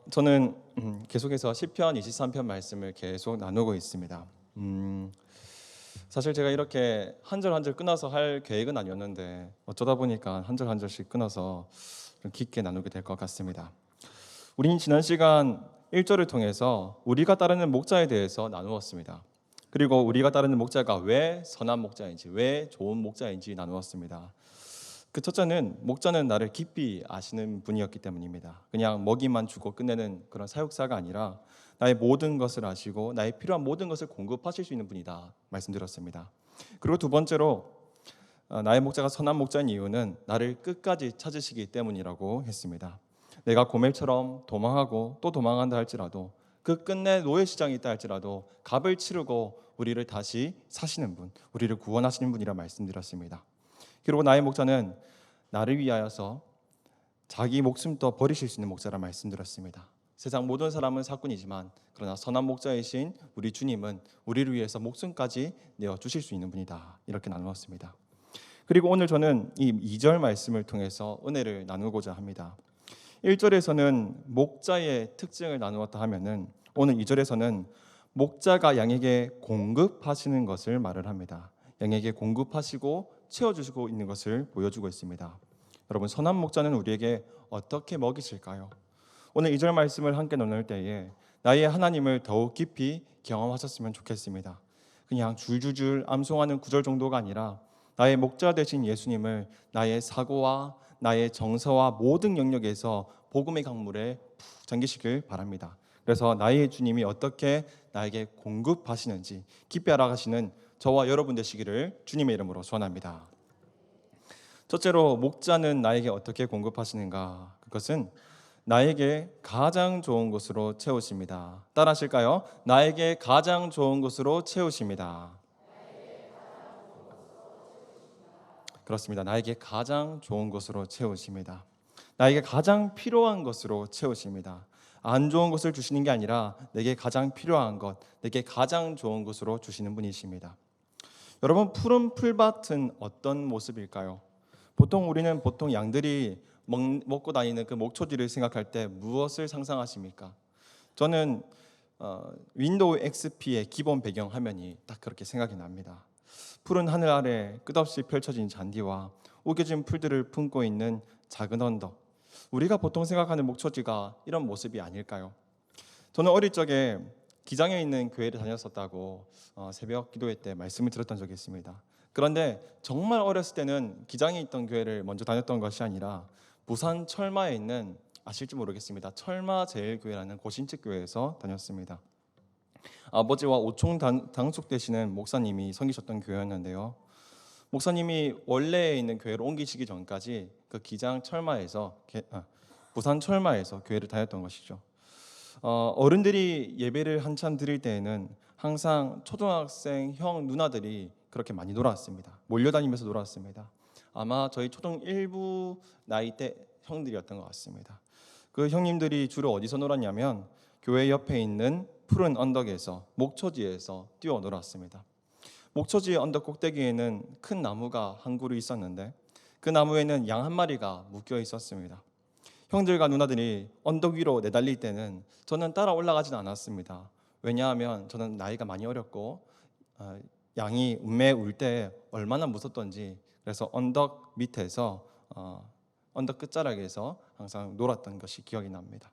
저는 계속해서 시편 23편 말씀을 계속 나누고 있습니다. 사실 제가 이렇게 한 절 한 절 끊어서 할 계획은 아니었는데 어쩌다 보니까 한 절 한 절씩 끊어서 좀 깊게 나누게 될 것 같습니다. 우리는 지난 시간 1절을 통해서 우리가 따르는 목자에 대해서 나누었습니다. 그리고 우리가 따르는 목자가 왜 선한 목자인지, 왜 좋은 목자인지 나누었습니다. 그 첫째는 목자는 나를 깊이 아시는 분이었기 때문입니다. 그냥 먹이만 주고 끝내는 그런 사육사가 아니라 나의 모든 것을 아시고 나의 필요한 모든 것을 공급하실 수 있는 분이다 말씀드렸습니다. 그리고 두 번째로 나의 목자가 선한 목자인 이유는 나를 끝까지 찾으시기 때문이라고 했습니다. 내가 고멜처럼 도망하고 또 도망한다 할지라도 그 끝내 노예시장이 있다 할지라도 값을 치르고 우리를 다시 사시는 분, 우리를 구원하시는 분이라 말씀드렸습니다. 그리고 나의 목자는 나를 위하여서 자기 목숨도 버리실 수 있는 목자라 말씀드렸습니다. 세상 모든 사람은 사꾼이지만 그러나 선한 목자이신 우리 주님은 우리를 위해서 목숨까지 내어주실 수 있는 분이다. 이렇게 나누었습니다. 그리고 오늘 저는 이 2절 말씀을 통해서 은혜를 나누고자 합니다. 1절에서는 목자의 특징을 나누었다 하면은 오늘 2절에서는 목자가 양에게 공급하시는 것을 말을 합니다. 양에게 공급하시고 채워주시고 있는 것을 보여주고 있습니다. 여러분, 선한 목자는 우리에게 어떻게 먹이실까요? 오늘 2절 말씀을 함께 나눌 때에 나의 하나님을 더욱 깊이 경험하셨으면 좋겠습니다. 그냥 줄줄줄 암송하는 구절 정도가 아니라 나의 목자 되신 예수님을 나의 사고와 나의 정서와 모든 영역에서 복음의 강물에 푹 잠기시길 바랍니다. 그래서 나의 주님이 어떻게 나에게 공급하시는지 깊이 알아가시는 저와 여러분 되시기를 주님의 이름으로 소원합니다. 첫째로 목자는 나에게 어떻게 공급하시는가? 그것은 나에게 가장 좋은 것으로 채우십니다. 따라하실까요? 나에게 가장 좋은 것으로 채우십니다. 그렇습니다. 나에게 가장 좋은 것으로 채우십니다. 나에게 가장 필요한 것으로 채우십니다. 안 좋은 것을 주시는 게 아니라 내게 가장 필요한 것, 내게 가장 좋은 것으로 주시는 분이십니다. 여러분, 푸른 풀밭은 어떤 모습일까요? 우리는 양들이 먹고 다니는 그 목초지를 생각할 때 무엇을 상상하십니까? 저는 윈도우 XP의 기본 배경 화면이 딱 그렇게 생각이 납니다. 푸른 하늘 아래 끝없이 펼쳐진 잔디와 우겨진 풀들을 품고 있는 작은 언덕. 우리가 보통 생각하는 목초지가 이런 모습이 아닐까요? 저는 어릴 적에 기장에 있는 교회를 다녔었다고 새벽 기도회 때 말씀을 들었던 적이 있습니다. 그런데 정말 어렸을 때는 기장에 있던 교회를 먼저 다녔던 것이 아니라 부산 철마에 있는, 아실지 모르겠습니다, 철마제일교회라는 고신측 교회에서 다녔습니다. 아버지와 오총 당숙 되시는 목사님이 섬기셨던 교회였는데요. 목사님이 원래 있는 교회로 옮기시기 전까지 그 기장 철마에서 부산 철마에서 교회를 다녔던 것이죠. 어른들이 예배를 한참 드릴 때에는 항상 초등학생 형 누나들이 그렇게 많이 놀았습니다. 몰려다니면서 놀았습니다. 아마 저희 초등 1부 나이 때 형들이었던 것 같습니다. 그 형님들이 주로 어디서 놀았냐면 교회 옆에 있는 푸른 언덕에서, 목초지에서 뛰어 놀았습니다. 목초지 언덕 꼭대기에는 큰 나무가 한 그루 있었는데 그 나무에는 양 한 마리가 묶여 있었습니다. 형들과 누나들이 언덕 위로 내달릴 때는 저는 따라 올라가진 않았습니다. 왜냐하면 저는 나이가 많이 어렸고 양이 운매 울 때 얼마나 무섭던지, 그래서 언덕 밑에서 언덕 끝자락에서 항상 놀았던 것이 기억이 납니다.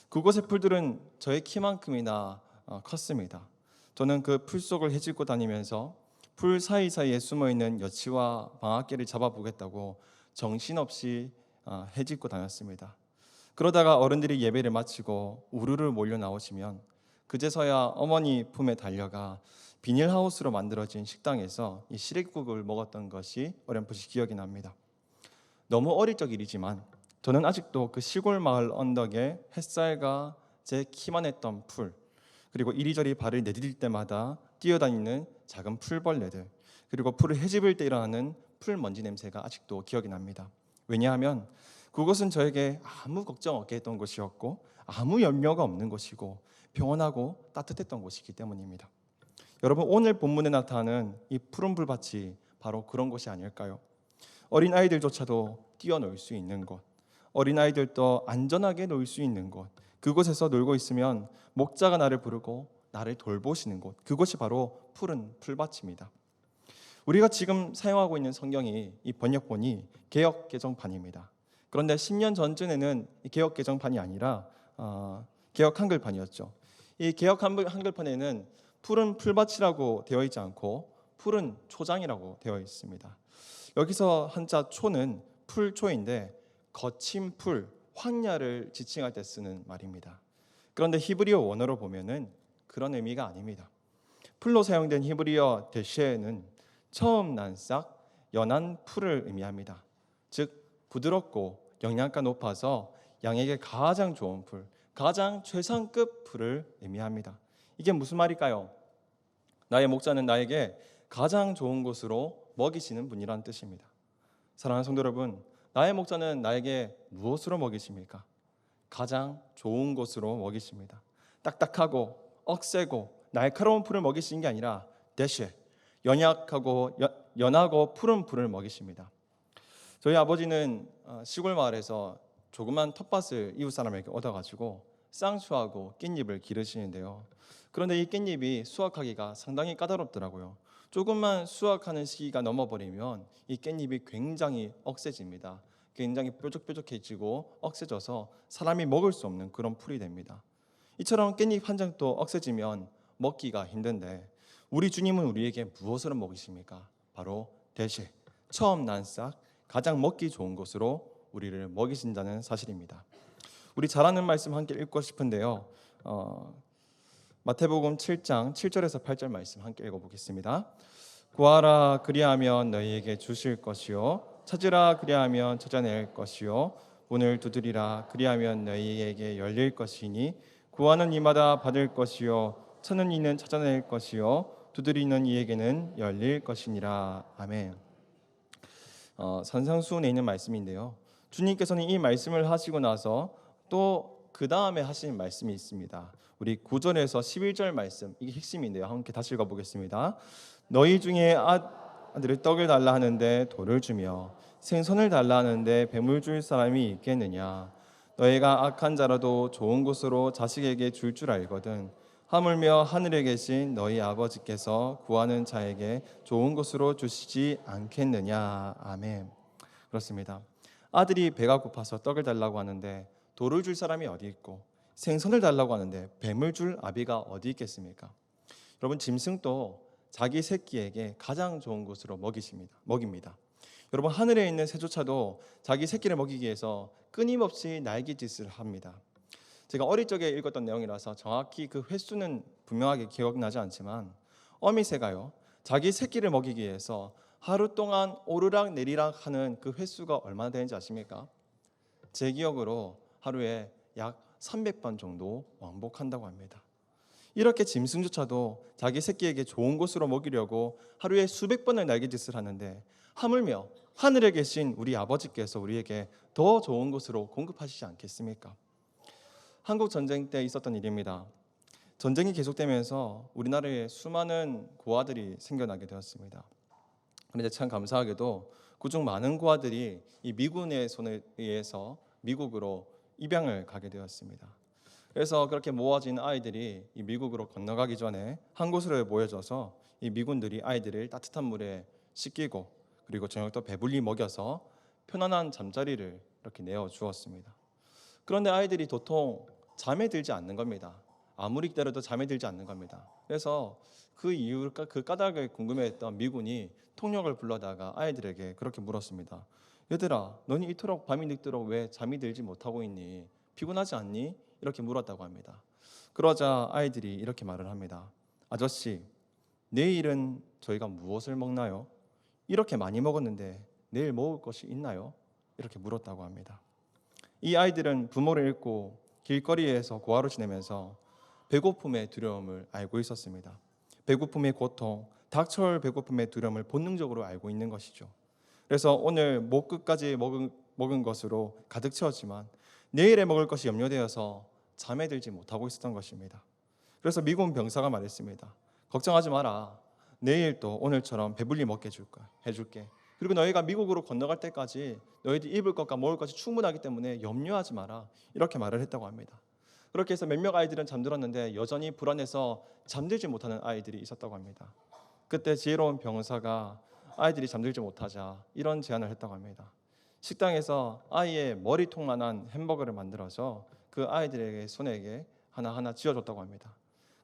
그곳의 풀들은 저의 키만큼이나 컸습니다. 저는 그 풀 속을 헤집고 다니면서 풀 사이사이에 숨어있는 여치와 방앗개를 잡아보겠다고 정신없이 헤집고 다녔습니다. 그러다가 어른들이 예배를 마치고 우르르 몰려 나오시면 그제서야 어머니 품에 달려가 비닐하우스로 만들어진 식당에서 이 시래국을 먹었던 것이 어렴풋이 기억이 납니다. 너무 어릴 적 일이지만 저는 아직도 그 시골 마을 언덕에 햇살과 제 키만 했던 풀, 그리고 이리저리 발을 내디딜 때마다 뛰어다니는 작은 풀벌레들, 그리고 풀을 헤집을 때 일어나는 풀먼지 냄새가 아직도 기억이 납니다. 왜냐하면 그것은 저에게 아무 걱정 없게 했던 곳이었고 아무 염려가 없는 곳이고 평온하고 따뜻했던 곳이기 때문입니다. 여러분, 오늘 본문에 나타나는 이 푸른 풀밭이 바로 그런 곳이 아닐까요? 어린 아이들조차도 뛰어놀 수 있는 곳, 어린아이들도 안전하게 놀 수 있는 곳, 그곳에서 놀고 있으면 목자가 나를 부르고 나를 돌보시는 곳, 그곳이 바로 푸른 풀밭입니다. 우리가 지금 사용하고 있는 성경이 이 번역본이 개역 개정판입니다. 그런데 10년 전쯤에는 이 개역 개정판이 아니라 개역 한글판이었죠. 이 개역 한글판에는 푸른 풀밭이라고 되어 있지 않고 푸른 초장이라고 되어 있습니다. 여기서 한자 초는 풀초인데 거친 풀, 황야를 지칭할 때 쓰는 말입니다. 그런데 히브리어 원어로 보면은 그런 의미가 아닙니다. 풀로 사용된 히브리어 데셰는 처음 난 싹, 연한 풀을 의미합니다. 즉 부드럽고 영양가 높아서 양에게 가장 좋은 풀, 가장 최상급 풀을 의미합니다. 이게 무슨 말일까요? 나의 목자는 나에게 가장 좋은 곳으로 먹이시는 분이라는 뜻입니다. 사랑하는 성도 여러분, 나의 목자는 나에게 무엇으로 먹이십니까? 가장 좋은 곳으로 먹이십니다. 딱딱하고 억세고 날카로운 풀을 먹이시는 게 아니라 대신 연약하고 연하고 푸른 풀을 먹이십니다. 저희 아버지는 시골 마을에서 조그만 텃밭을 이웃 사람에게 얻어가지고 쌍수하고 깻잎을 기르시는데요. 그런데 이 깻잎이 수확하기가 상당히 까다롭더라고요. 조금만 수확하는 시기가 넘어버리면 이 깻잎이 굉장히 억세집니다. 굉장히 뾰족뾰족해지고 억세져서 사람이 먹을 수 없는 그런 풀이 됩니다. 이처럼 깻잎 한 장도 억세지면 먹기가 힘든데 우리 주님은 우리에게 무엇으로 먹이십니까? 바로 대신 처음 난 싹 가장 먹기 좋은 것으로 우리를 먹이신다는 사실입니다. 우리 잘 아는 말씀 함께 읽고 싶은데요. 마태복음 7장 7절에서 8절 말씀 함께 읽어보겠습니다. 구하라 그리하면 너희에게 주실 것이요 찾으라 그리하면 찾아낼 것이요 문을 두드리라 그리하면 너희에게 열릴 것이니 구하는 이마다 받을 것이요 찾는 이는 찾아낼 것이요 두드리는 이에게는 열릴 것이니라. 아멘. 산상수훈에 있는 말씀인데요. 주님께서는 이 말씀을 하시고 나서 또 그 다음에 하신 말씀이 있습니다. 우리 9절에서 11절 말씀, 이게 핵심인데요. 함께 다시 읽어보겠습니다. 너희 중에 아들을 떡을 달라 하는데 돌을 주며 생선을 달라 하는데 뱀을 줄 사람이 있겠느냐. 너희가 악한 자라도 좋은 곳으로 자식에게 줄 줄 알거든 하물며 하늘에 계신 너희 아버지께서 구하는 자에게 좋은 곳으로 주시지 않겠느냐. 아멘. 그렇습니다. 아들이 배가 고파서 떡을 달라고 하는데 돌을 줄 사람이 어디 있고 생선을 달라고 하는데 뱀을 줄 아비가 어디 있겠습니까? 여러분, 짐승도 자기 새끼에게 가장 좋은 곳으로 먹입니다. 여러분, 하늘에 있는 새조차도 자기 새끼를 먹이기 위해서 끊임없이 날개짓을 합니다. 제가 어릴 적에 읽었던 내용이라서 정확히 그 횟수는 분명하게 기억나지 않지만 어미새가요, 자기 새끼를 먹이기 위해서 하루 동안 오르락 내리락 하는 그 횟수가 얼마나 되는지 아십니까? 제 기억으로 하루에 약 300번 정도 왕복한다고 합니다. 이렇게 짐승조차도 자기 새끼에게 좋은 곳으로 먹이려고 하루에 수백 번의 날개짓을 하는데 하물며 하늘에 계신 우리 아버지께서 우리에게 더 좋은 곳으로 공급하시지 않겠습니까? 한국 전쟁 때 있었던 일입니다. 전쟁이 계속되면서 우리나라에 수많은 고아들이 생겨나게 되었습니다. 그런데 참 감사하게도 그중 많은 고아들이 이 미군의 손에 의해서 미국으로 입양을 가게 되었습니다. 그래서 그렇게 모아진 아이들이 이 미국으로 건너가기 전에 한 곳으로 모여져서 이 미군들이 아이들을 따뜻한 물에 씻기고 그리고 저녁도 배불리 먹여서 편안한 잠자리를 이렇게 내어 주었습니다. 그런데 아이들이 도통 잠에 들지 않는 겁니다. 아무리 기다려도 잠에 들지 않는 겁니다. 그래서 그 이유, 그 까닭을 궁금해했던 미군이 통역을 불러다가 아이들에게 그렇게 물었습니다. 얘들아, 너니 이토록 밤이 늦도록 왜 잠이 들지 못하고 있니? 피곤하지 않니? 이렇게 물었다고 합니다. 그러자 아이들이 이렇게 말을 합니다. 아저씨, 내일은 저희가 무엇을 먹나요? 이렇게 많이 먹었는데 내일 먹을 것이 있나요? 이렇게 물었다고 합니다. 이 아이들은 부모를 잃고 길거리에서 고아로 지내면서 배고픔의 두려움을 알고 있었습니다. 배고픔의 고통, 닥쳐올 배고픔의 두려움을 본능적으로 알고 있는 것이죠. 그래서 오늘 목 끝까지 먹은 것으로 가득 채웠지만 내일에 먹을 것이 염려되어서 잠에 들지 못하고 있었던 것입니다. 그래서 미군 병사가 말했습니다. 걱정하지 마라. 내일 또 오늘처럼 배불리 먹게 해줄게. 그리고 너희가 미국으로 건너갈 때까지 너희들이 입을 것과 먹을 것이 충분하기 때문에 염려하지 마라. 이렇게 말을 했다고 합니다. 그렇게 해서 몇몇 아이들은 잠들었는데 여전히 불안해서 잠들지 못하는 아이들이 있었다고 합니다. 그때 지혜로운 병사가 아이들이 잠들지 못하자 이런 제안을 했다고 합니다. 식당에서 아이의 머리통만한 햄버거를 만들어서 그 아이들에게 손에게 하나하나 쥐어줬다고 합니다.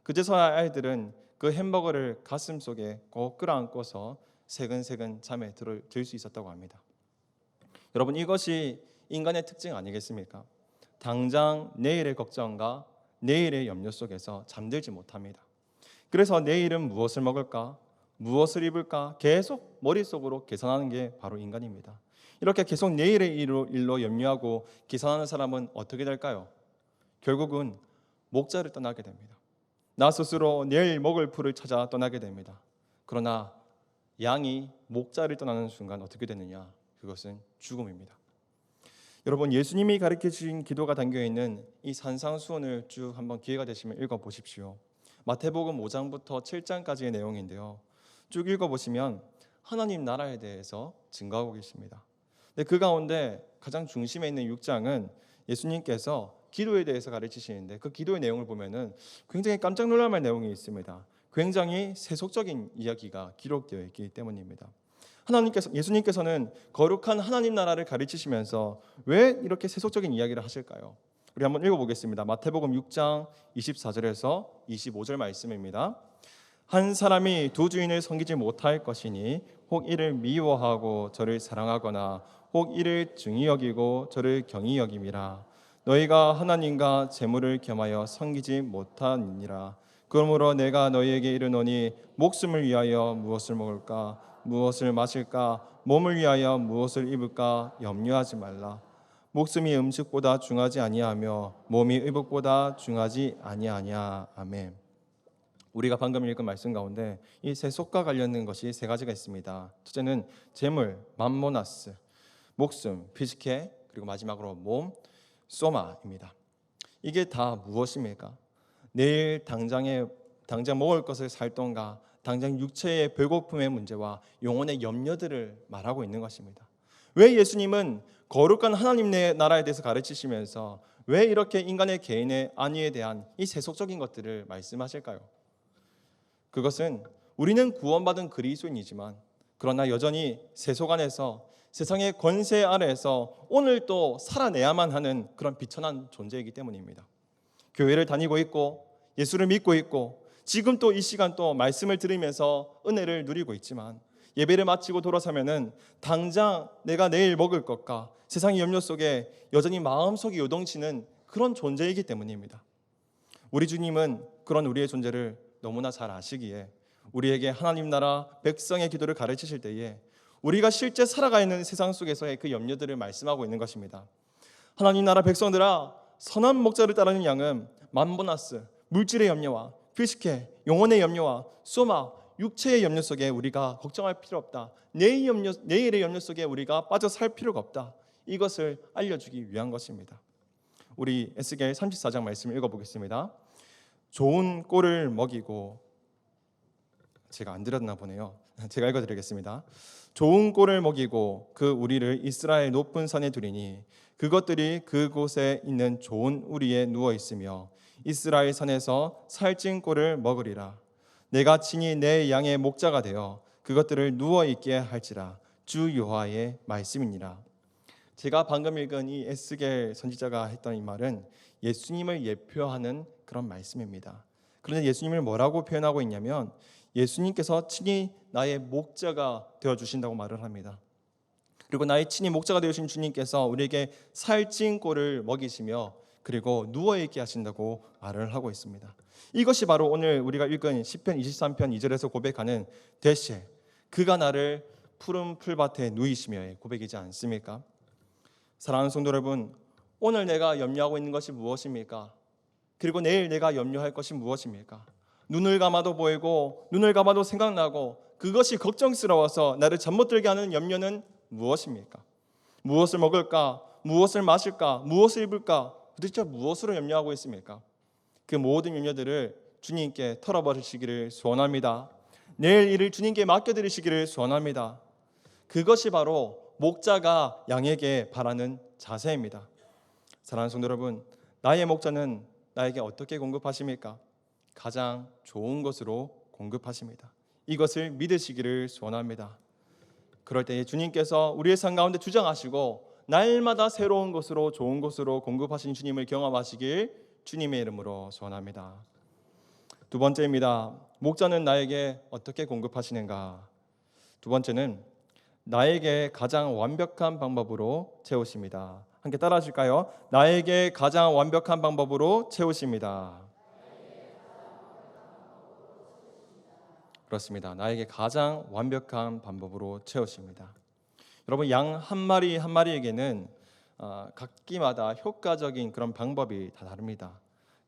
그제서야 아이들은 그 햄버거를 가슴 속에 꼭 끌어안고서 세근세근 잠에 들 수 있었다고 합니다. 여러분, 이것이 인간의 특징 아니겠습니까? 당장 내일의 걱정과 내일의 염려 속에서 잠들지 못합니다. 그래서 내일은 무엇을 먹을까? 무엇을 입을까? 계속 머릿속으로 계산하는 게 바로 인간입니다. 이렇게 계속 내일의 일로 염려하고 계산하는 사람은 어떻게 될까요? 결국은 목자를 떠나게 됩니다. 나 스스로 내일 먹을 풀을 찾아 떠나게 됩니다. 그러나 양이 목자를 떠나는 순간 어떻게 되느냐? 그것은 죽음입니다. 여러분, 예수님이 가르쳐 주신 기도가 담겨 있는 이 산상수훈을 쭉 한번 기회가 되시면 읽어 보십시오. 마태복음 5장부터 7장까지의 내용인데요. 쭉 읽어 보시면 하나님 나라에 대해서 증거하고 계십니다. 근데 그 가운데 가장 중심에 있는 6장은 예수님께서 기도에 대해서 가르치시는데 그 기도의 내용을 보면은 굉장히 깜짝 놀랄 만한 내용이 있습니다. 굉장히 세속적인 이야기가 기록되어 있기 때문입니다. 예수님께서는 거룩한 하나님 나라를 가르치시면서 왜 이렇게 세속적인 이야기를 하실까요? 우리 한번 읽어보겠습니다. 마태복음 6장 24절에서 25절 말씀입니다. 한 사람이 두 주인을 섬기지 못할 것이니 혹 이를 미워하고 저를 사랑하거나 혹 이를 중히 여기고 저를 경히 여김이라. 너희가 하나님과 재물을 겸하여 섬기지 못하니라. 그러므로 내가 너희에게 이르노니 목숨을 위하여 무엇을 먹을까 무엇을 마실까 몸을 위하여 무엇을 입을까 염려하지 말라. 목숨이 음식보다 중하지 아니하며 몸이 의복보다 중하지 아니하냐. 아멘. 우리가 방금 읽은 말씀 가운데 이 세속과 관련된 것이 세 가지가 있습니다. 첫째는 재물, 맘모나스, 목숨, 피지케, 그리고 마지막으로 몸, 소마입니다. 이게 다 무엇입니까? 내일 당장 먹을 것을 살 돈과 당장 육체의 배고픔의 문제와 영혼의 염려들을 말하고 있는 것입니다. 왜 예수님은 거룩한 하나님 나라에 대해서 가르치시면서 왜 이렇게 인간의 개인의 안위에 대한 이 세속적인 것들을 말씀하실까요? 그것은 우리는 구원받은 그리스도인이지만 그러나 여전히 세속 안에서 세상의 권세 아래에서 오늘 또 살아내야만 하는 그런 비천한 존재이기 때문입니다. 교회를 다니고 있고 예수를 믿고 있고 지금 또 이 시간 또 말씀을 들으면서 은혜를 누리고 있지만 예배를 마치고 돌아서면은 당장 내가 내일 먹을 것과 세상의 염려 속에 여전히 마음속이 요동치는 그런 존재이기 때문입니다. 우리 주님은 그런 우리의 존재를 너무나 잘 아시기에 우리에게 하나님 나라 백성의 기도를 가르치실 때에 우리가 실제 살아가 있는 세상 속에서의 그 염려들을 말씀하고 있는 것입니다. 하나님 나라 백성들아, 선한 목자를 따르는 양은 맘보나스, 물질의 염려와 피스케, 영혼의 염려와 소마, 육체의 염려 속에 우리가 걱정할 필요 없다. 내일의 염려 속에 우리가 빠져 살 필요가 없다. 이것을 알려주기 위한 것입니다. 우리 에스겔 34장 말씀을 읽어보겠습니다. 좋은 꼴을 먹이고, 제가 안 드렸나 보네요. 제가 읽어드리겠습니다. 좋은 꼴을 먹이고 그 우리를 이스라엘 높은 산에 두리니 그것들이 그곳에 있는 좋은 우리에 누워 있으며 이스라엘 산에서 살찐 꼴을 먹으리라. 내가 친히 내 양의 목자가 되어 그것들을 누워 있게 할지라. 주 여호와의 말씀이니라. 제가 방금 읽은 이 에스겔 선지자가 했던 이 말은 예수님을 예표하는 그런 말씀입니다. 그런데 예수님을 뭐라고 표현하고 있냐면 예수님께서 친히 나의 목자가 되어주신다고 말을 합니다. 그리고 나의 친히 목자가 되어주신 주님께서 우리에게 살찐 꼴을 먹이시며 그리고 누워있게 하신다고 말을 하고 있습니다. 이것이 바로 오늘 우리가 읽은 시편 23편 2절에서 고백하는 대세, 그가 나를 푸른 풀밭에 누이시며의 고백이지 않습니까? 사랑하는 성도 여러분, 오늘 내가 염려하고 있는 것이 무엇입니까? 그리고 내일 내가 염려할 것이 무엇입니까? 눈을 감아도 보이고 눈을 감아도 생각나고 그것이 걱정스러워서 나를 잠 못 들게 하는 염려는 무엇입니까? 무엇을 먹을까? 무엇을 마실까? 무엇을 입을까? 도대체 무엇으로 염려하고 있습니까? 그 모든 염려들을 주님께 털어버리시기를 소원합니다. 내일 일을 주님께 맡겨드리시기를 소원합니다. 그것이 바로 목자가 양에게 바라는 자세입니다. 사랑하는 성도 여러분, 나의 목자는 나에게 어떻게 공급하십니까? 가장 좋은 것으로 공급하십니다. 이것을 믿으시기를 소원합니다. 그럴 때에 주님께서 우리의 삶 가운데 주장하시고 날마다 새로운 것으로 좋은 것으로 공급하신 주님을 경험하시길 주님의 이름으로 소원합니다. 두 번째입니다. 목자는 나에게 어떻게 공급하시는가? 두 번째는 나에게 가장 완벽한 방법으로 채우십니다. 함께 따라 하실까요? 나에게 가장 완벽한 방법으로 채우십니다. 그렇습니다. 나에게 가장 완벽한 방법으로 채우십니다. 여러분, 양 한 마리 한 마리에게는 각기마다 효과적인 그런 방법이 다 다릅니다.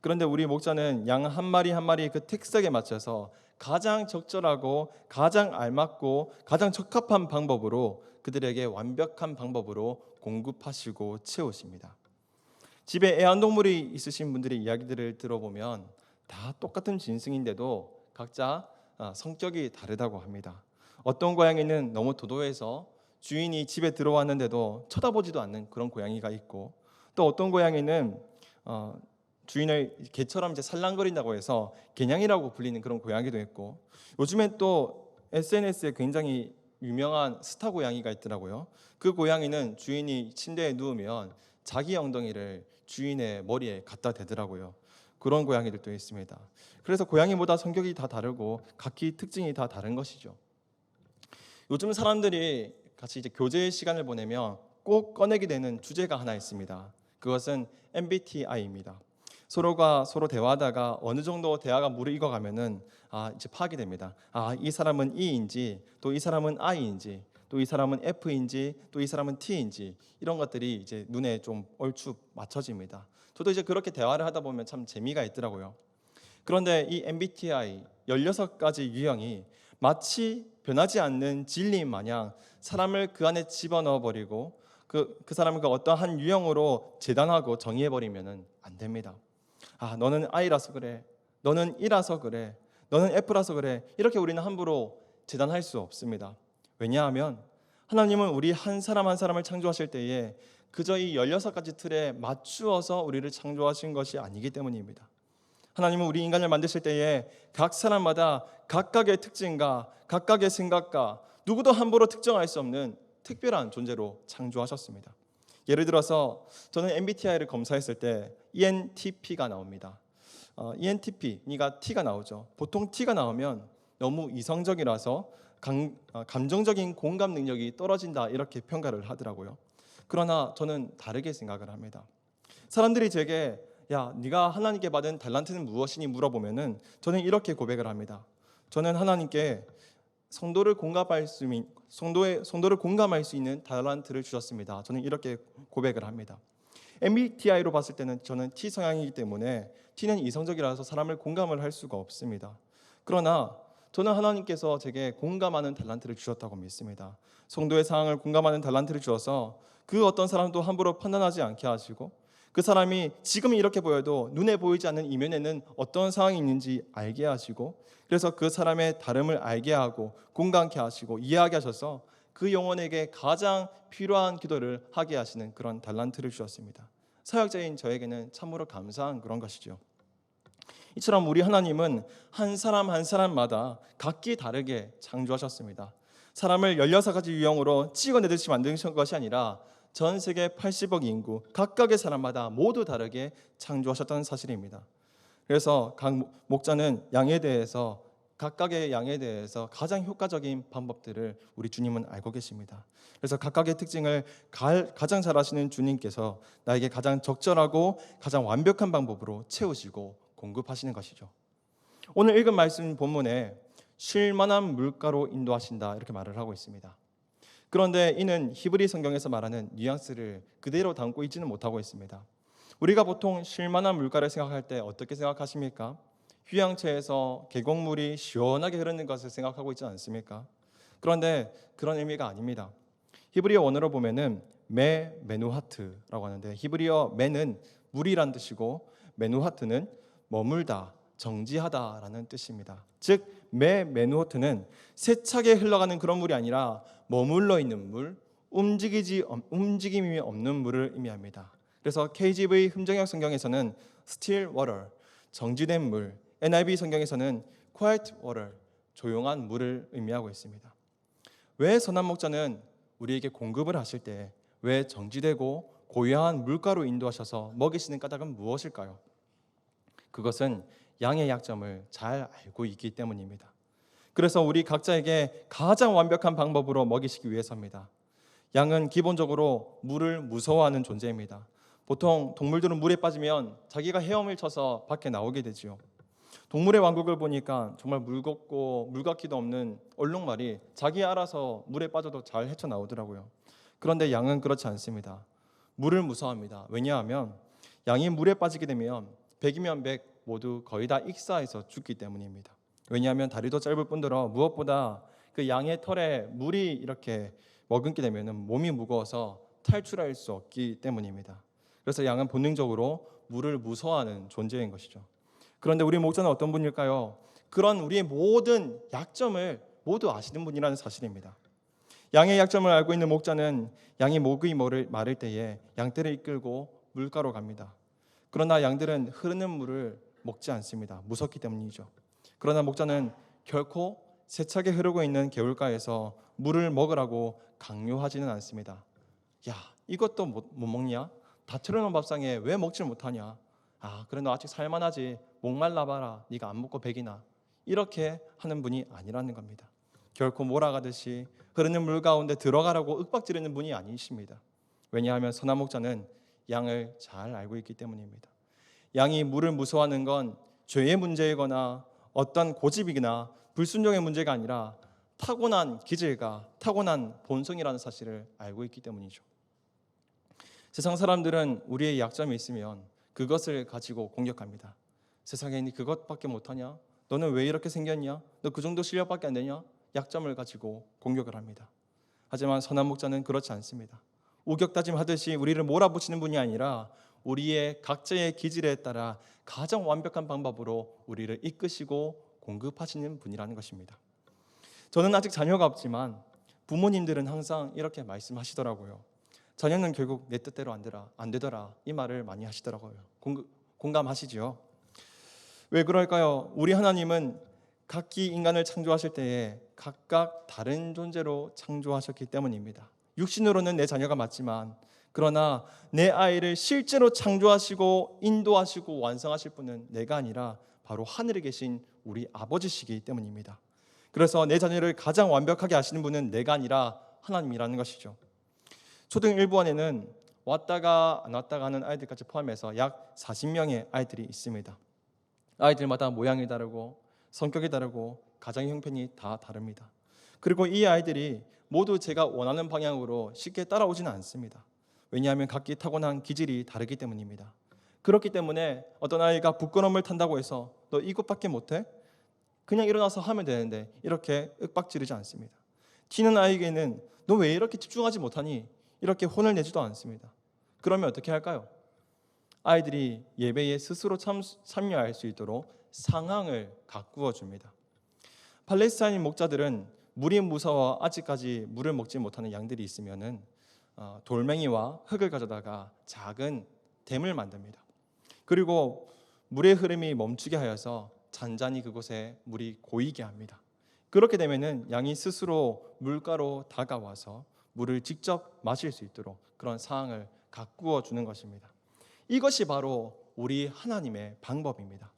그런데 우리 목자는 양 한 마리 한 마리의 그 특색에 맞춰서 가장 적절하고 가장 알맞고 가장 적합한 방법으로 그들에게 완벽한 방법으로 공급하시고 채우십니다. 집에 애완동물이 있으신 분들의 이야기들을 들어보면 다 똑같은 짐승인데도 각자 성격이 다르다고 합니다. 어떤 고양이는 너무 도도해서 주인이 집에 들어왔는데도 쳐다보지도 않는 그런 고양이가 있고, 또 어떤 고양이는 주인을 개처럼 이제 살랑거린다고 해서 개냥이라고 불리는 그런 고양이도 있고, 요즘엔 또 SNS에 굉장히 유명한 스타 고양이가 있더라고요. 그 고양이는 주인이 침대에 누우면 자기 엉덩이를 주인의 머리에 갖다 대더라고요. 그런 고양이들도 있습니다. 그래서 고양이보다 성격이 다 다르고 각기 특징이 다 다른 것이죠. 요즘 사람들이 같이 이제 교제 시간을 보내면 꼭 꺼내게 되는 주제가 하나 있습니다. 그것은 MBTI입니다. 서로가 서로 대화하다가 어느 정도 대화가 무르익어가면은 이제 파악이 됩니다. 이 사람은 E인지, 또 이 사람은 I인지, 또 이 사람은 F인지, 또 이 사람은 T인지, 이런 것들이 이제 눈에 좀 얼추 맞춰집니다. 저도 이제 그렇게 대화를 하다 보면 참 재미가 있더라고요. 그런데 이 MBTI 16가지 유형이 마치 변하지 않는 진리인 마냥 사람을 그 안에 집어넣어 버리고 그 사람을 그 어떤 한 유형으로 재단하고 정의해 버리면은 안 됩니다. 너는 I라서 그래, 너는 E라서 그래, 너는 F라서 그래, 이렇게 우리는 함부로 재단할 수 없습니다. 왜냐하면 하나님은 우리 한 사람 한 사람을 창조하실 때에 그저 이 16가지 틀에 맞추어서 우리를 창조하신 것이 아니기 때문입니다. 하나님은 우리 인간을 만드실 때에 각 사람마다 각각의 특징과 각각의 생각과 누구도 함부로 특정할 수 없는 특별한 존재로 창조하셨습니다. 예를 들어서 저는 MBTI를 검사했을 때 ENTP가 나옵니다. ENTP가 T가 나오죠. 보통 T가 나오면 너무 이성적이라서 감정적인 공감 능력이 떨어진다, 이렇게 평가를 하더라고요. 그러나 저는 다르게 생각을 합니다. 사람들이 제게 네가 하나님께 받은 달란트는 무엇이니 물어보면은 저는 이렇게 고백을 합니다. 저는 하나님께 성도를 공감할 수 있는 달란트를 주셨습니다. 저는 이렇게 고백을 합니다. MBTI로 봤을 때는 저는 T 성향이기 때문에 T는 이성적이라서 사람을 공감을 할 수가 없습니다. 그러나 저는 하나님께서 제게 공감하는 달란트를 주셨다고 믿습니다. 성도의 상황을 공감하는 달란트를 주어서 그 어떤 사람도 함부로 판단하지 않게 하시고, 그 사람이 지금 이렇게 보여도 눈에 보이지 않는 이면에는 어떤 상황이 있는지 알게 하시고, 그래서 그 사람의 다름을 알게 하고 공감케 하시고 이해하게 하셔서 그 영혼에게 가장 필요한 기도를 하게 하시는 그런 달란트를 주셨습니다. 사역자인 저에게는 참으로 감사한 그런 것이죠. 이처럼 우리 하나님은 한 사람 한 사람마다 각기 다르게 창조하셨습니다. 사람을 16가지 유형으로 찍어내듯이 만드신 것이 아니라 전 세계 80억 인구 각각의 사람마다 모두 다르게 창조하셨다는 사실입니다. 그래서 각 목자는 각각의 양에 대해서 가장 효과적인 방법들을 우리 주님은 알고 계십니다. 그래서 각각의 특징을 가장 잘 아시는 주님께서 나에게 가장 적절하고 가장 완벽한 방법으로 채우시고 공급하시는 것이죠. 오늘 읽은 말씀 본문에 쉴 만한 물가로 인도하신다, 이렇게 말을 하고 있습니다. 그런데 이는 히브리 성경에서 말하는 뉘앙스를 그대로 담고 있지는 못하고 있습니다. 우리가 보통 쉴 만한 물가를 생각할 때 어떻게 생각하십니까? 휴양처에서 계곡물이 시원하게 흐르는 것을 생각하고 있지 않습니까? 그런데 그런 의미가 아닙니다. 히브리어 원어로 보면은 메누하트라고 하는데, 히브리어 메는 물이란 뜻이고 메누하트는 머물다, 정지하다라는 뜻입니다. 즉 매 메누호트는 세차게 흘러가는 그런 물이 아니라 머물러 있는 물, 움직임이 없는 물을 의미합니다. 그래서 KJV 흠정역 성경에서는 still water, 정지된 물, NIV 성경에서는 quiet water, 조용한 물을 의미하고 있습니다. 왜 선한 목자는 우리에게 공급을 하실 때 왜 정지되고 고요한 물가로 인도하셔서 먹이시는 까닭은 무엇일까요? 그것은 양의 약점을 잘 알고 있기 때문입니다. 그래서 우리 각자에게 가장 완벽한 방법으로 먹이시기 위해서입니다. 양은 기본적으로 물을 무서워하는 존재입니다. 보통 동물들은 물에 빠지면 자기가 헤엄을 쳐서 밖에 나오게 되지요. 동물의 왕국을 보니까 정말 물겁고 물같기도 없는 얼룩말이 자기 알아서 물에 빠져도 잘 헤쳐나오더라고요. 그런데 양은 그렇지 않습니다. 물을 무서워합니다. 왜냐하면 양이 물에 빠지게 되면 100이면 100 모두 거의 다 익사해서 죽기 때문입니다. 왜냐하면 다리도 짧을 뿐더러 무엇보다 그 양의 털에 물이 이렇게 머금게 되면 몸이 무거워서 탈출할 수 없기 때문입니다. 그래서 양은 본능적으로 물을 무서워하는 존재인 것이죠. 그런데 우리 목자는 어떤 분일까요? 그런 우리의 모든 약점을 모두 아시는 분이라는 사실입니다. 양의 약점을 알고 있는 목자는 양이 목이 마를 때에 양떼를 이끌고 물가로 갑니다. 그러나 양들은 흐르는 물을 먹지 않습니다. 무섭기 때문이죠. 그러나 목자는 결코 세차게 흐르고 있는 개울가에서 물을 먹으라고 강요하지는 않습니다. 야, 이것도 못 먹냐? 다 틀어놓은 밥상에 왜 먹질 못하냐? 그래 너 아직 살만하지. 목말라 봐라. 네가 안 먹고 배기나. 이렇게 하는 분이 아니라는 겁니다. 결코 몰아가듯이 흐르는 물 가운데 들어가라고 윽박지르는 분이 아니십니다. 왜냐하면 선한 목자는 양을 잘 알고 있기 때문입니다. 양이 물을 무서워하는 건 죄의 문제이거나 어떤 고집이거나 불순종의 문제가 아니라 타고난 기질과 타고난 본성이라는 사실을 알고 있기 때문이죠. 세상 사람들은 우리의 약점이 있으면 그것을 가지고 공격합니다. 세상에 니 그것밖에 못하냐? 너는 왜 이렇게 생겼냐? 너 그 정도 실력밖에 안 되냐? 약점을 가지고 공격을 합니다. 하지만 선한 목자는 그렇지 않습니다. 우격다짐하듯이 우리를 몰아붙이는 분이 아니라 우리의 각자의 기질에 따라 가장 완벽한 방법으로 우리를 이끄시고 공급하시는 분이라는 것입니다. 저는 아직 자녀가 없지만 부모님들은 항상 이렇게 말씀하시더라고요. 자녀는 결국 내 뜻대로 안 되더라. 이 말을 많이 하시더라고요. 공감하시죠? 왜 그럴까요? 우리 하나님은 각기 인간을 창조하실 때에 각각 다른 존재로 창조하셨기 때문입니다. 육신으로는 내 자녀가 맞지만 그러나 내 아이를 실제로 창조하시고 인도하시고 완성하실 분은 내가 아니라 바로 하늘에 계신 우리 아버지시기 때문입니다. 그래서 내 자녀를 가장 완벽하게 하시는 분은 내가 아니라 하나님이라는 것이죠. 초등 1부원에는 왔다가 안 왔다가 하는 아이들까지 포함해서 약 40명의 아이들이 있습니다. 아이들마다 모양이 다르고 성격이 다르고 가정 형편이 다 다릅니다. 그리고 이 아이들이 모두 제가 원하는 방향으로 쉽게 따라오지는 않습니다. 왜냐하면 각기 타고난 기질이 다르기 때문입니다. 그렇기 때문에 어떤 아이가 부끄러움을 탄다고 해서 너 이것밖에 못해? 그냥 일어나서 하면 되는데 이렇게 윽박지르지 않습니다. 튀는 아이에게는 너 왜 이렇게 집중하지 못하니? 이렇게 혼을 내지도 않습니다. 그러면 어떻게 할까요? 아이들이 예배에 스스로 참여할 수 있도록 상황을 가꾸어 줍니다. 팔레스타인 목자들은 물이 무서워 아직까지 물을 먹지 못하는 양들이 있으면은 돌멩이와 흙을 가져다가 작은 댐을 만듭니다. 그리고 물의 흐름이 멈추게 하여서 잔잔히 그곳에 물이 고이게 합니다. 그렇게 되면은 양이 스스로 물가로 다가와서 물을 직접 마실 수 있도록 그런 상황을 가꾸어 주는 것입니다. 이것이 바로 우리 하나님의 방법입니다.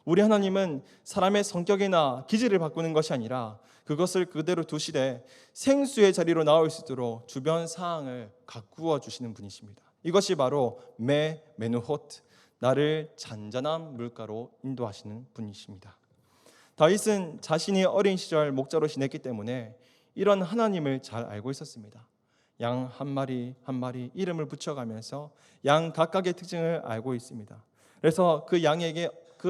우리 하나님은 사람의 성격이나 기질을 바꾸는 것이 아니라 그것을 그대로 두시되 생수의 자리로 나올 수 있도록 주변 상황을 가꾸어 주시는 분이십니다. 이것이 바로 메누호트, 나를 잔잔한 물가로 인도하시는 분이십니다. 다윗은 자신이 어린 시절 목자로 지냈기 때문에 이런 하나님을 잘 알고 있었습니다. 양 한 마리 한 마리 이름을 붙여가면서 양 각각의 특징을 알고 있습니다. 그래서 그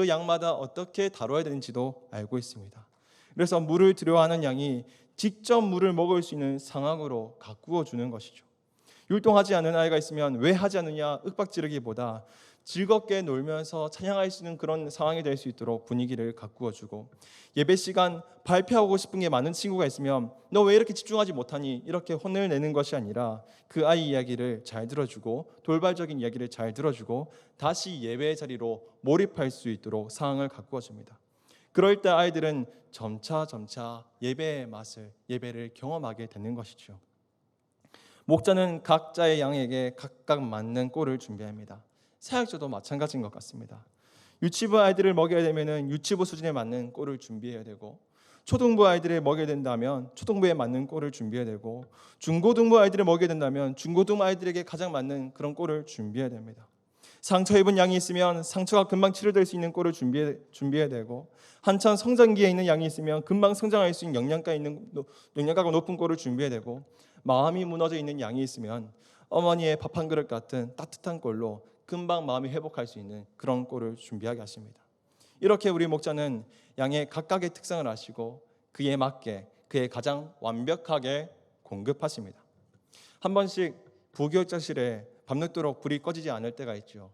양마다 어떻게 다뤄야 되는지도 알고 있습니다. 그래서 물을 두려워하는 양이 직접 물을 먹을 수 있는 상황으로 가꾸어 주는 것이죠. 율동하지 않은 아이가 있으면 왜 하지 않느냐 윽박지르기보다 즐겁게 놀면서 찬양할 수 있는 그런 상황이 될 수 있도록 분위기를 가꾸어 주고, 예배 시간 발표하고 싶은 게 많은 친구가 있으면 너 왜 이렇게 집중하지 못하니 이렇게 혼을 내는 것이 아니라 그 아이 이야기를 잘 들어주고 돌발적인 이야기를 잘 들어주고 다시 예배의 자리로 몰입할 수 있도록 상황을 가꾸어 줍니다. 그럴 때 아이들은 점차 예배의 맛을, 예배를 경험하게 되는 것이죠. 목자는 각자의 양에게 각각 맞는 꼴을 준비합니다. 사역자도 마찬가지인 것 같습니다. 유치부 아이들을 먹여야 되면 유치부 수준에 맞는 꼴을 준비해야 되고, 초등부 아이들을 먹여야 된다면 초등부에 맞는 꼴을 준비해야 되고, 중고등부 아이들을 먹여야 된다면 중고등부 아이들에게 가장 맞는 그런 꼴을 준비해야 됩니다. 상처 입은 양이 있으면 상처가 금방 치료될 수 있는 꼴을 준비해야 되고, 한참 성장기에 있는 양이 있으면 금방 성장할 수 있는 영양가가 높은 꼴을 준비해야 되고, 마음이 무너져 있는 양이 있으면 어머니의 밥 한 그릇 같은 따뜻한 꼴로 금방 마음이 회복할 수 있는 그런 꼴을 준비하게 하십니다. 이렇게 우리 목자는 양의 각각의 특성을 아시고 그에 맞게 그의 가장 완벽하게 공급하십니다. 한 번씩 부교육자실에 밤늦도록 불이 꺼지지 않을 때가 있죠.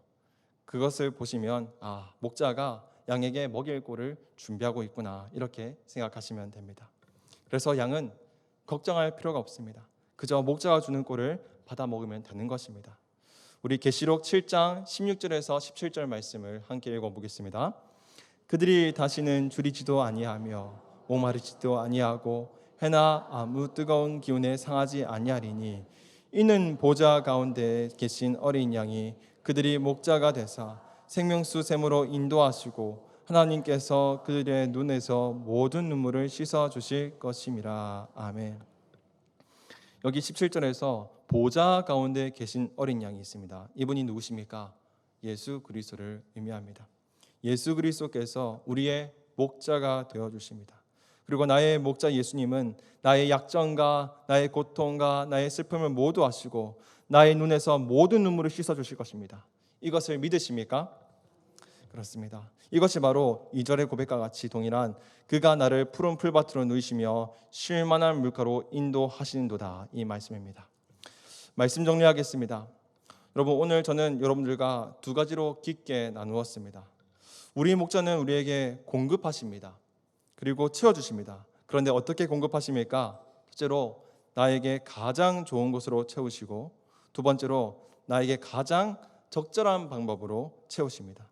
그것을 보시면 목자가 양에게 먹일 꼴을 준비하고 있구나, 이렇게 생각하시면 됩니다. 그래서 양은 걱정할 필요가 없습니다. 그저 목자가 주는 꼴을 받아 먹으면 되는 것입니다. 우리 계시록 7장 16절에서 17절 말씀을 함께 읽어보겠습니다. 그들이 다시는 줄이지도 아니하며 목마르지도 아니하고 해나 아무 뜨거운 기운에 상하지 아니하리니 이는 보좌 가운데 계신 어린 양이 그들이 목자가 되사 생명수 샘으로 인도하시고 하나님께서 그들의 눈에서 모든 눈물을 씻어 주실 것임이라. 아멘. 여기 17절에서 보좌 가운데 계신 어린 양이 있습니다. 이분이 누구십니까? 예수 그리스도를 의미합니다. 예수 그리스도께서 우리의 목자가 되어 주십니다. 그리고 나의 목자 예수님은 나의 약점과 나의 고통과 나의 슬픔을 모두 아시고 나의 눈에서 모든 눈물을 씻어 주실 것입니다. 이것을 믿으십니까? 그렇습니다. 이것이 바로 2절의 고백과 같이 동일한 그가 나를 푸른 풀밭으로 누이시며 쉴 만한 물가로 인도하시는도다, 이 말씀입니다. 말씀 정리하겠습니다. 여러분, 오늘 저는 여러분들과 두 가지로 깊게 나누었습니다. 우리 목자는 우리에게 공급하십니다. 그리고 채워주십니다. 그런데 어떻게 공급하십니까? 첫째로 나에게 가장 좋은 것으로 채우시고, 두 번째로 나에게 가장 적절한 방법으로 채우십니다.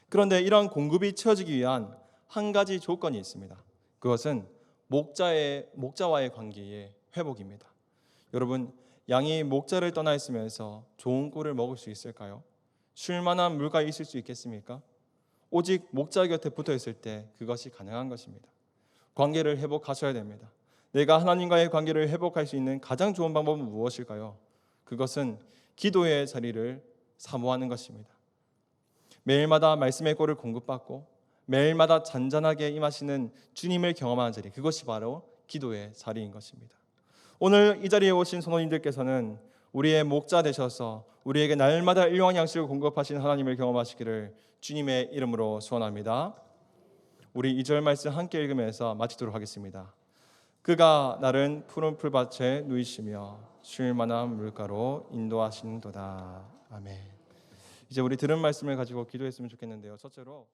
그런데 이러한 공급이 채워지기 위한 한 가지 조건이 있습니다. 그것은 목자와의 관계의 회복입니다. 여러분, 양이 목자를 떠나 있으면서 좋은 꿀을 먹을 수 있을까요? 쉴 만한 물가 있을 수 있겠습니까? 오직 목자 곁에 붙어 있을 때 그것이 가능한 것입니다. 관계를 회복하셔야 됩니다. 내가 하나님과의 관계를 회복할 수 있는 가장 좋은 방법은 무엇일까요? 그것은 기도의 자리를 사모하는 것입니다. 매일마다 말씀의 꼴을 공급받고 매일마다 잔잔하게 임하시는 주님을 경험하는 자리, 그것이 바로 기도의 자리인 것입니다. 오늘 이 자리에 오신 성도님들께서는 우리의 목자 되셔서 우리에게 날마다 일용할 양식을 공급하신 하나님을 경험하시기를 주님의 이름으로 소원합니다. 우리 2절 말씀 함께 읽으면서 마치도록 하겠습니다. 그가 나를 푸른 풀밭에 누이시며 쉴 만한 물가로 인도하시는도다. 아멘. 이제 우리 들은 말씀을 가지고 기도했으면 좋겠는데요. 첫째로